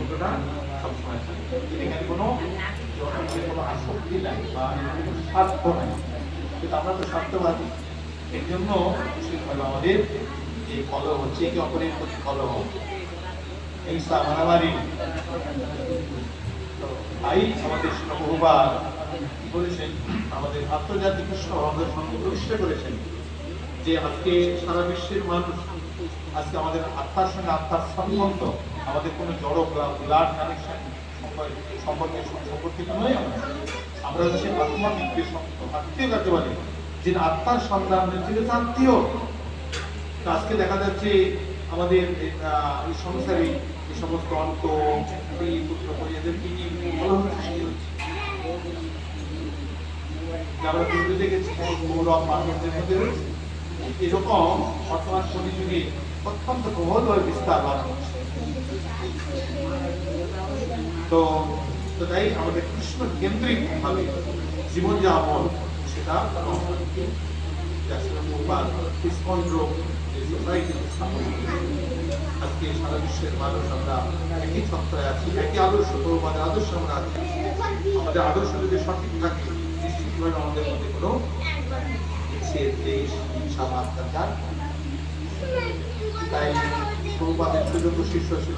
সম্পর্কটা সবসময় থাকে। এখানে কোনো আসক্তি নাই বা স্বার্থ নাই, কিন্তু আমরা তো স্বার্থবাদী। এর জন্য আমাদের এই কলহ হচ্ছে, একে অপরের প্রতি কলহ, হিংসা, মারামারি। তাই আমাদের বহুবার কি বলেছেন, আমাদের আন্তর্জাতিক কৃষ্ণ আমাদের সঙ্গে প্রতিষ্ঠা করেছেন যে আজকে সারা বিশ্বের মানুষ আজকে আমাদের আত্মার সঙ্গে আত্মার সম্বন্ধ, আমাদের কোনো জড় ব্লাড কানেকশন সম্পর্কিত নয়। আমরা হচ্ছে আত্মাত্মীয় আত্মীয় কাকে বলে, যে আত্মার সন্তান হচ্ছে আত্মীয়। আজকে দেখা যাচ্ছে আমাদের এই সংসারে এই সমস্ত অন্ত পুত্র পরিবারদেরকে নিয়ে সৃষ্টি হচ্ছে। আমরা পূর্বে দেখেছি গৌরব মানবদের মধ্যে রয়েছে। এরকম বর্তমান পরিযুগে অত্যন্ত প্রবলভাবে বিস্তার লাভ করছে। তো তাই আমাদের কৃষ্ণ কেন্দ্রিক ভাবে জীবনযাপন সেটা আজকে সারা বিশ্বের মানুষ আমরা একই ছত্রায় আছি, একই আদর্শ, প্রভুপাদের আদর্শ আমরা আছি। আমাদের আদর্শ যদি সঠিক থাকে নিশ্চিতভাবে আমাদের মধ্যে কোনো দেশ হিংসা অত্যাচার। তাই প্রভুপাদের সুযোগ্য শিষ্য ছিল